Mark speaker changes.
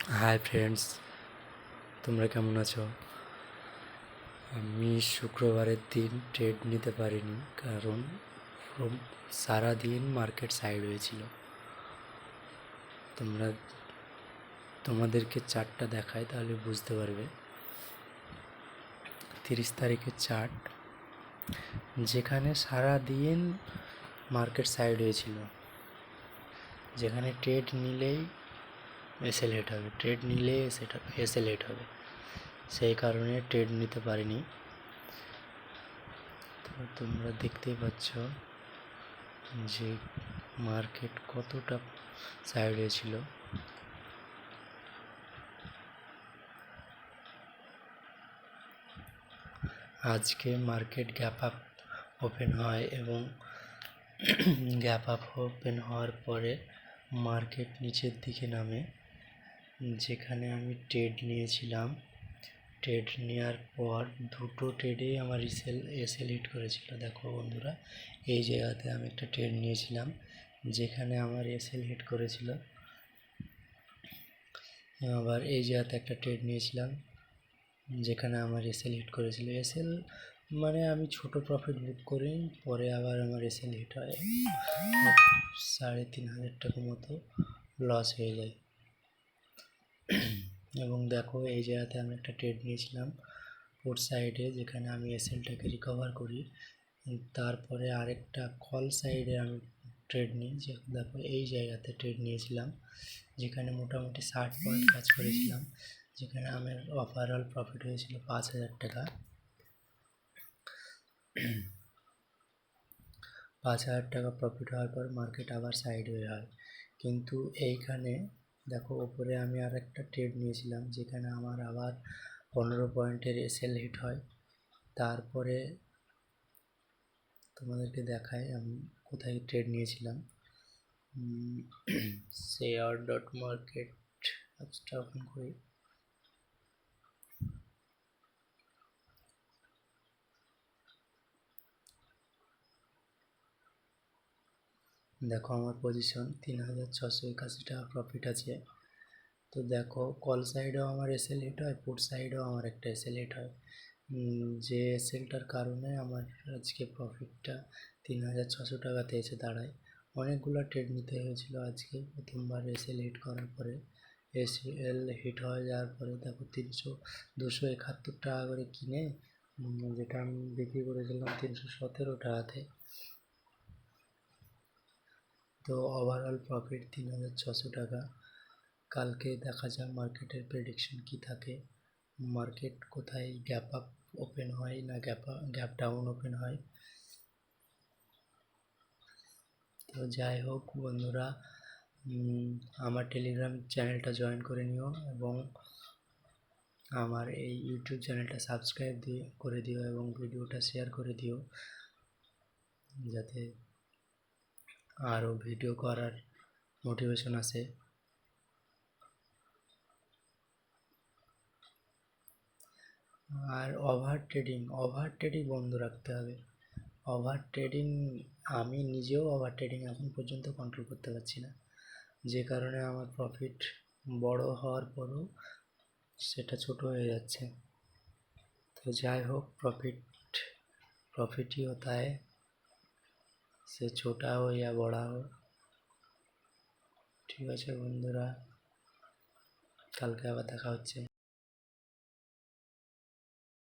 Speaker 1: Hi friends, তোমরা কেমন আছো? আমি শুক্রবারের দিন ট্রেড নিতে পারিনি, কারণ সারাদিন মার্কেট সাইড হয়েছিল। তোমাদেরকে চার্টটা দেখায়, তাহলে বুঝতে পারবে। 30 তারিখের চার্ট, যেখানে সারাদিন মার্কেট সাইড হয়েছিল, যেখানে ট্রেড নিলেই এসএল হিট হবে, ট্রেড নিলেই এসএল হিট হবে, সেই কারণে ট্রেড নিতে পারিনি। তো তোমরা দেখতেই পাচ্ছ যে মার্কেট কতটা সাইড হয়েছিল। আজকে মার্কেট গ্যাপ আপ ওপেন হয় এবং গ্যাপ আপ ওপেন হওয়ার পরে মার্কেট নিচের দিকে নামে। যেখানে আমি ট্রেড নিয়েছিলাম, ট্রেড নেওয়ার পর দুটো ট্রেডেই আমার এসএল হিট করেছিল। দেখো বন্ধুরা, এই জায়গাতে আমি একটা ট্রেড নিয়েছিলাম যেখানে আমার এসএল হিট করেছিল। আবার এই জায়গাতে একটা ট্রেড নিয়েছিলাম যেখানে আমার এসএল হিট করেছিল। এসএল মানে আমি ছোট প্রফিট বুক করি, পরে আবার আমার এসএল হিট হয়, 3,500 টাকা মতো লস হয়ে যায়। এবং দেখো, এই জায়গাতে আমি একটা ট্রেড নিয়েছিলাম পুট সাইডে, যেখানে আমি এসএলটাকে রিকভার করি। তারপরে আরেকটা কল সাইডে আমি ট্রেড নিই, যে দেখো এই জায়গাতে ট্রেড নিয়েছিলাম যেখানে মোটামুটি 60 পয়েন্ট কাজ করেছিলাম, যেখানে আমার ওভারঅল প্রফিট হয়েছিল 5,000 টাকা। 5,000 টাকা প্রফিট হওয়ার পর মার্কেট আবার সাইড হয়ে হয়। কিন্তু এইখানে দেখো, ওপরে আমি আর একটা ট্রেড নিয়েছিলাম যেখানে আমার আবার 15 পয়েন্টের এসএল হিট হয়। তারপরে তোমাদেরকে দেখাই আমি কোথায় ট্রেড নিয়েছিলাম। শেয়ার ডট মার্কেট অ্যাপসটা ওপেন করি। দেখো আমার পজিশন 3,681 টাকা প্রফিট আছে। তো দেখো, কল সাইডেও আমার এসএল হিট হয়, পুট সাইডেও আমার একটা এসএল হিট হয়, যে এসএলটার কারণে আমার আজকে প্রফিটটা 3,600 টাকাতে এসে দাঁড়ায়। অনেকগুলো ট্রেড নিতে হয়েছিল আজকে। প্রথমবার এসএল হিট করার পরে, এসএল হিট হয়ে যাওয়ার পরে দেখো 271 টাকা করে কিনে, যেটা আমি বিক্রি করেছিলাম 317 টাকাতে। তো ওভারঅল প্রফিট 3,600 টাকা। কালকে দেখা যাক মার্কেটের প্রেডিকশন কি থাকে, মার্কেট কোথায় গ্যাপ আপ ওপেন হয় না গ্যাপ ডাউন ওপেন হয়। তো যাই হোক বন্ধুরা, আমার টেলিগ্রাম চ্যানেলটা জয়েন করে নিও এবং আমার এই ইউটিউব চ্যানেলটা সাবস্ক্রাইব করে দিও এবং ভিডিওটা শেয়ার করে দিও, যাতে আরও ভিডিও করার মোটিভেশন আসে। আর ওভার ট্রেডিং বন্ধ রাখতে হবে। ওভার ট্রেডিং, আমি নিজেও ওভার ট্রেডিং এখন পর্যন্ত কন্ট্রোল করতে পারছি না, যে কারণে আমার প্রফিট বড় হওয়ার পরও সেটা ছোট হয়ে যাচ্ছে। তো যাই হোক, प्रॉफिट ही होता है, সে ছোটা हो या बड़ा हो। ঠিক আছে বন্ধুরা, কালকে আবার দেখা হচ্ছে।